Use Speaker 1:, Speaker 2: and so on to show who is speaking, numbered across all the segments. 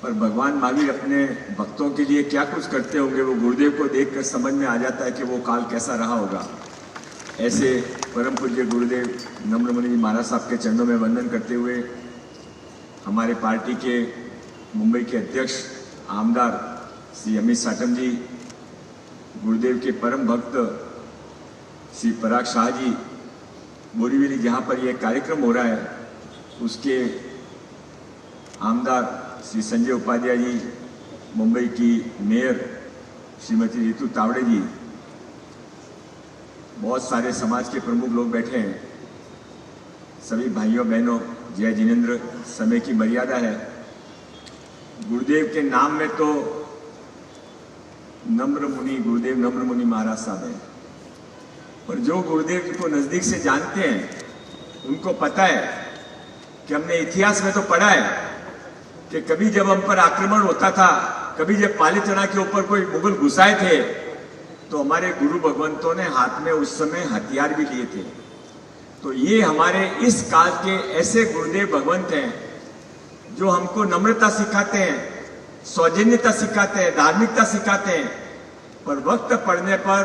Speaker 1: पर भगवान महावीर अपने भक्तों के लिए क्या कुछ करते होंगे वो गुरुदेव को देखकर समझ में आ जाता है कि वो काल कैसा रहा होगा। ऐसे परम पूज्य गुरुदेव नम्रमुनि जी महाराज साहब के चरणों में वंदन करते हुए हमारे पार्टी के मुंबई के अध्यक्ष आमदार श्री अमित साटम जी, गुरुदेव के परम भक्त श्री पराग शाह जी, बोरीवली जहाँ पर यह कार्यक्रम हो रहा है उसके आमदार श्री संजय उपाध्याय जी, मुंबई की मेयर श्रीमती रितु तावड़े जी, बहुत सारे समाज के प्रमुख लोग बैठे हैं। सभी भाइयों बहनों, जय जिनेंद्र। समय की मर्यादा है। गुरुदेव के नाम में तो नम्र मुनि, गुरुदेव नम्र मुनि महाराज साहब हैं, पर जो गुरुदेव को नजदीक से जानते हैं उनको पता है कि हमने इतिहास में तो पढ़ा है कि कभी जब हम पर आक्रमण होता था, कभी जब पालीताना के ऊपर कोई मुगल घुसाए थे तो हमारे गुरु भगवंतों ने हाथ में उस समय हथियार भी लिए थे। तो ये हमारे इस काल के ऐसे गुरुदेव भगवंत हैं जो हमको नम्रता सिखाते हैं, सौजन्यता सिखाते हैं, धार्मिकता सिखाते हैं, पर वक्त पड़ने पर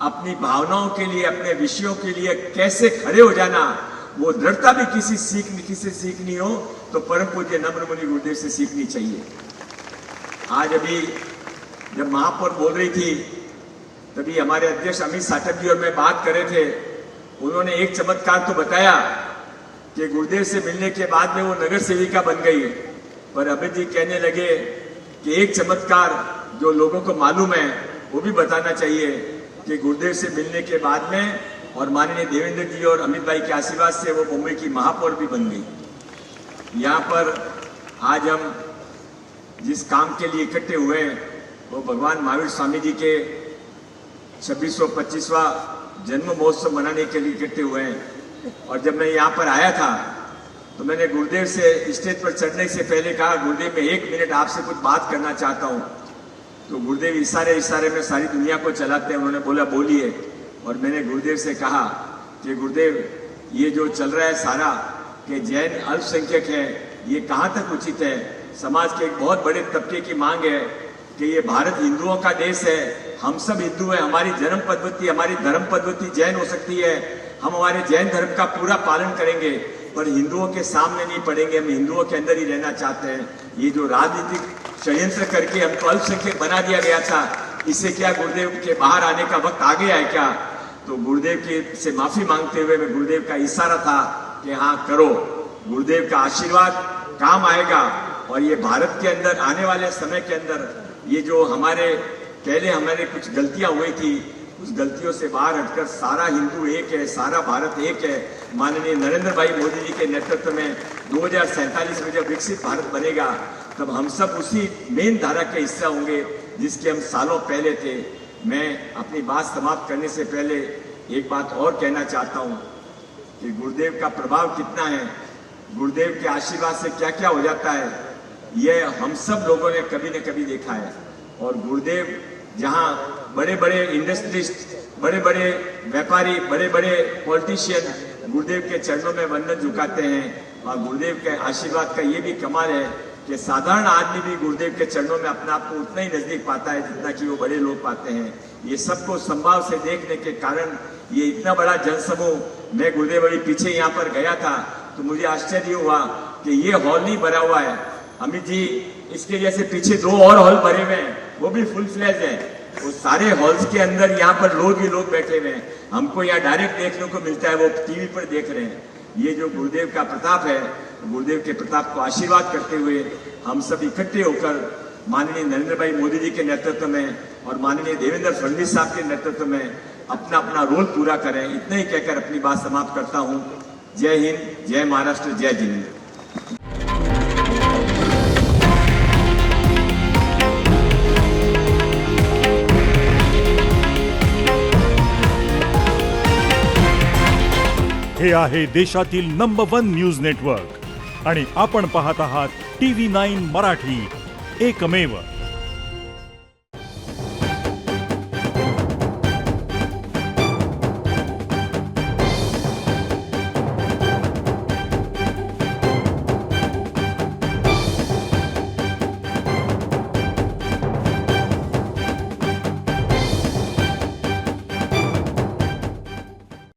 Speaker 1: अपनी भावनाओं के लिए, अपने विषयों के लिए कैसे खड़े हो जाना, वो दृढ़ता भी किसी से सीखनी हो तो परम पूज्य नम्र मुनि गुरुदेव से सीखनी चाहिए। आज अभी जब महापौर बोल रही थी तभी हमारे अध्यक्ष अमित साटम जी और मैं बात कर रहे थे, उन्होंने एक चमत्कार तो बताया कि गुरुदेव से मिलने के बाद में वो नगर सेविका बन गई, पर अमित जी कहने लगे कि एक चमत्कार जो लोगों को मालूम है वो भी बताना चाहिए कि गुरुदेव से मिलने के बाद में और माननीय देवेंद्र जी और अमित भाई के आशीर्वाद से वो मुंबई की महापौर भी बन गई। यहाँ पर आज हम जिस काम के लिए इकट्ठे हुए हैं वो भगवान महावीर स्वामी जी के 2625वां जन्म महोत्सव मनाने के लिए इकट्ठे हुए हैं। और जब मैं यहाँ पर आया था तो मैंने गुरुदेव से स्टेज पर चढ़ने से पहले कहा, गुरुदेव मैं 1 मिनट आपसे कुछ बात करना चाहता हूँ। तो गुरुदेव इशारे में सारी दुनिया को चलाते हैं। उन्होंने बोला बोलिए। और मैंने गुरुदेव से कहा कि गुरुदेव ये जो चल रहा है सारा कि जैन अल्पसंख्यक है, ये कहाँ तक उचित है? समाज के एक बहुत बड़े तबके की मांग है कि ये भारत हिंदुओं का देश है, हम सब हिंदू हैं, हमारी जन्म पद्धति, हमारी धर्म पद्धति जैन हो सकती है, हम हमारे जैन धर्म का पूरा पालन करेंगे पर हिंदुओं के सामने नहीं पड़ेंगे, हम हिंदुओं के अंदर ही रहना चाहते हैं। ये जो राजनीतिक षड्यंत्र करके हमको अल्पसंख्यक बना दिया गया था, इससे क्या गुरुदेव के बाहर आने का वक्त आ गया है क्या? तो गुरुदेव के से माफी मांगते हुए मैं गुरुदेव का इशारा था कि हाँ करो, गुरुदेव का आशीर्वाद काम आएगा। और ये भारत के अंदर आने वाले समय के अंदर ये जो हमारे कुछ गलतियां हुई थी, उस गलतियों से बाहर हटकर सारा हिंदू एक है, सारा भारत एक है। माननीय नरेंद्र भाई मोदी जी के नेतृत्व में 2047 में जब विकसित भारत बनेगा तब हम सब उसी मेन धारा के हिस्सा होंगे जिसके हम सालों पहले थे। मैं अपनी बात समाप्त करने से पहले एक बात और कहना चाहता हूँ कि गुरुदेव का प्रभाव कितना है, गुरुदेव के आशीर्वाद से क्या क्या हो जाता है, यह हम सब लोगों ने कभी न कभी देखा है। और गुरुदेव जहाँ बड़े बड़े इंडस्ट्रिस्ट, बड़े बड़े व्यापारी, बड़े बड़े पॉलिटिशियन गुरुदेव के चरणों में वंदन झुकाते हैं। और गुरुदेव के आशीर्वाद का ये भी कमाल है कि साधारण आदमी भी गुरुदेव के चरणों में अपने आप को उतना ही नजदीक पाता है जितना कि वो बड़े लोग पाते हैं। ये सबको संभाव से देखने के कारण ये इतना बड़ा जनसमूह, मैं गुरुदेव अभी पीछे यहाँ पर गया था तो मुझे आश्चर्य हुआ कि ये हॉल नहीं भरा हुआ है। अमित जी, इसके जैसे पीछे 2 और हॉल भरे हुए हैं, वो भी फुल फ्लैश है। वो सारे हॉल्स के अंदर यहाँ पर लोग ही लोग बैठे हुए हैं। हमको यहाँ डायरेक्ट देखने को मिलता है, वो टीवी पर देख रहे हैं। ये जो गुरुदेव का प्रताप है, गुरुदेव के प्रताप को आशीर्वाद करते हुए हम सब इकट्ठे होकर माननीय नरेंद्र भाई मोदी जी के नेतृत्व में और माननीय देवेंद्र फडणवीस साहब के नेतृत्व में अपना अपना रोल पूरा करें। इतना ही कहकर अपनी बात समाप्त करता हूँ। जय हिंद, जय महाराष्ट्र, जय जिनेंद्र।
Speaker 2: हे आहे देशातील नंबर 1 न्यूज नेटवर्क आणि आपण पाहत आहात TV9 मराठी, एकमेव।